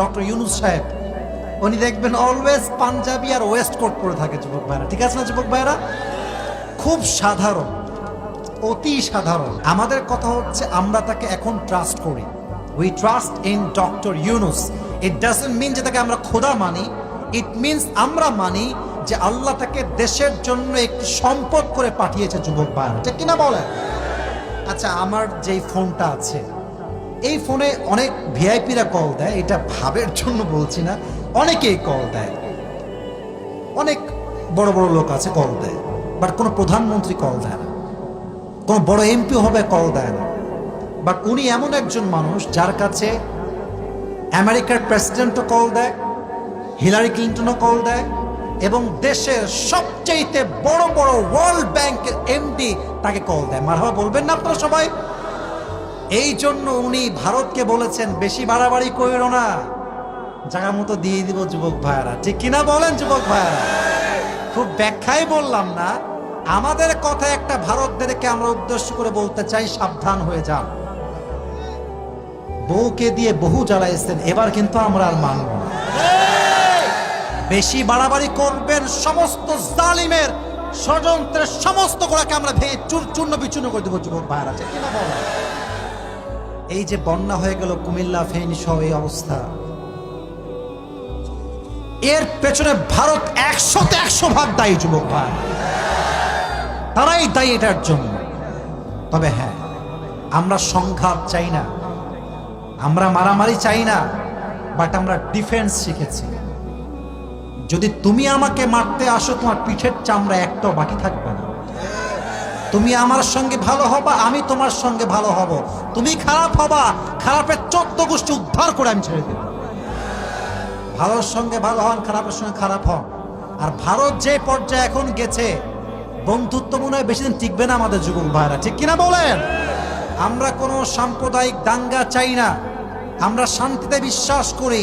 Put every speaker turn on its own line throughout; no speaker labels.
Doctor Yunus সাহেব, উনি দেখবেন অলওয়েজ পাঞ্জাবি আর ওয়েস্ট কোট পরে থাকে যুবক ভাইরা, ঠিক আছে না যুবক ভাইরা? খুব সাধারণ, অতি সাধারণ। আমাদের কথা হচ্ছে আমরা তাকে এখন ট্রাস্ট করি। We trust in doctor Yunus. It doesn't mean যে তাকে আমরা খোদা মানি, ইট মিনস আমরা মানি যে আল্লাহ তাকে দেশের জন্য একটি সম্পদ করে পাঠিয়েছে যুবক ভাইরা, ঠিক কিনা বলেন? আচ্ছা, আমার যেই ফোনটা আছে, এই ফোনে অনেক ভিআইপিরা কল দেয়, এটা ভাবের জন্য বলছি না, অনেকেই কল দেয়, অনেক বড় বড় লোক আছে কল দেয়, বাট কোনো প্রধানমন্ত্রী কল দেয় না, কোনো বড় এমপি হবে কল দেয় না। বাট উনি এমন একজন মানুষ যার কাছে আমেরিকার প্রেসিডেন্টও কল দেয়, হিলারি ক্লিন্টনও কল দেয়, এবং দেশের সবচেয়ে বড় বড় ওয়ার্ল্ড ব্যাংকের এমডি তাকে কল দেয়। মারহাবা বলবেন না আপনারা সবাই? এই জন্য উনি ভারতকে বলেছেন বেশি বাড়াবাড়ি কইরো না, জায়গা মতো দিয়ে দিব যুবক ভাইয়ারা, ঠিক কিনা বলেন যুবক ভাইয়ারা? খুব ব্যাখ্যাই বললাম না, আমাদের কথা একটা ভারতদেরকে আমরা উদ্দেশ্য করে বলতে চাই, সাবধান হয়ে যান। বউকে দিয়ে বহু জ্বালাইছেন, এবার কিন্তু আমরা আর মানব না। বেশি বাড়াবাড়ি করবেন, সমস্ত জালিমের ষড়যন্ত্রের সমস্ত গোড়াকে আমরা ভেঙে চূর্ণ বিচূর্ণ করে দেবো যুবক ভাইয়ারা, ঠিক কিনা বলেন? এই যে বন্যা হয়ে গেল কুমিল্লা, ফেনী সহ এই অবস্থা, এর পেছনে ভারত 100তে 100 ভাগ দায়ী যুবক ভাই, তারাই দায়ী এটার জন্য। তবে হ্যাঁ, আমরা সংঘাত চাই না, আমরা মারামারি চাই না, বাট আমরা ডিফেন্স শিখেছি। যদি তুমি আমাকে মারতে আসো, তোমার পিঠের চামড়া একটাও বাকি থাকবে না। তুমি আমার সঙ্গে ভালো হবা, আমি তোমার সঙ্গে ভালো হব। তুমি খারাপ হবা, খারাপের 14 গোষ্ঠী উদ্ধার করে আমি ছেড়ে দেব। ভালোর সঙ্গে ভালো হন, খারাপের সঙ্গে খারাপ হন। আর ভারত যে পর্যায়ে এখন গেছে, বন্ধুত্ব মনে হয় বেশি দিন টিকবে না আমাদের যুবক ভাইরা, ঠিক কিনা বলেন? আমরা কোনো সাম্প্রদায়িক দাঙ্গা চাই না, আমরা শান্তিতে বিশ্বাস করি।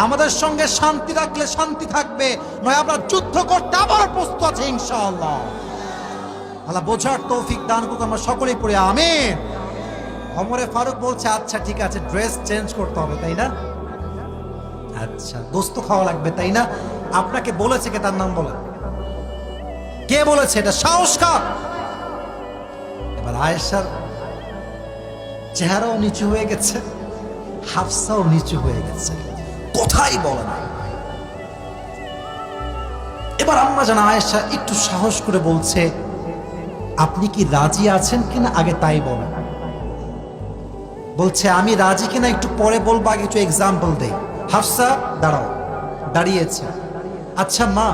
আমাদের সঙ্গে শান্তি রাখলে শান্তি থাকবে, নয় আমরা যুদ্ধ করতে আবার প্রস্তুত আছি ইনশাআল্লাহ। আল্লাহ বোঝার তৌফিক দান করুক, আমরা সকলেই পড়ে আমিন। ওমরে ফারুক বলছে, আচ্ছা ঠিক আছে, ড্রেস চেঞ্জ করতে হবে তাই না? আচ্ছা, গোস্ত খাওয়া লাগবে তাই না? আপনাকে বলেছে কে? তার নাম বলেন। কে বলেছে? এটা সাহস কার? এবার আয়েশার চেহারাও নিচু হয়ে গেছে, হাফসাও নিচু হয়ে গেছে, কথাই বলে না। এবার আম্মা জান আয়েশা একটু সাহস করে বলছে, আপনি কি রাজি আছেন কিনা আগে তাই বলেন। বলছে আমি রাজি কিনা একটু পরে বলবো, আগে একটু এক্সাম্পল দেই। হাফসা দাঁড়াও, দাঁড়িয়েছে। আচ্ছা মা,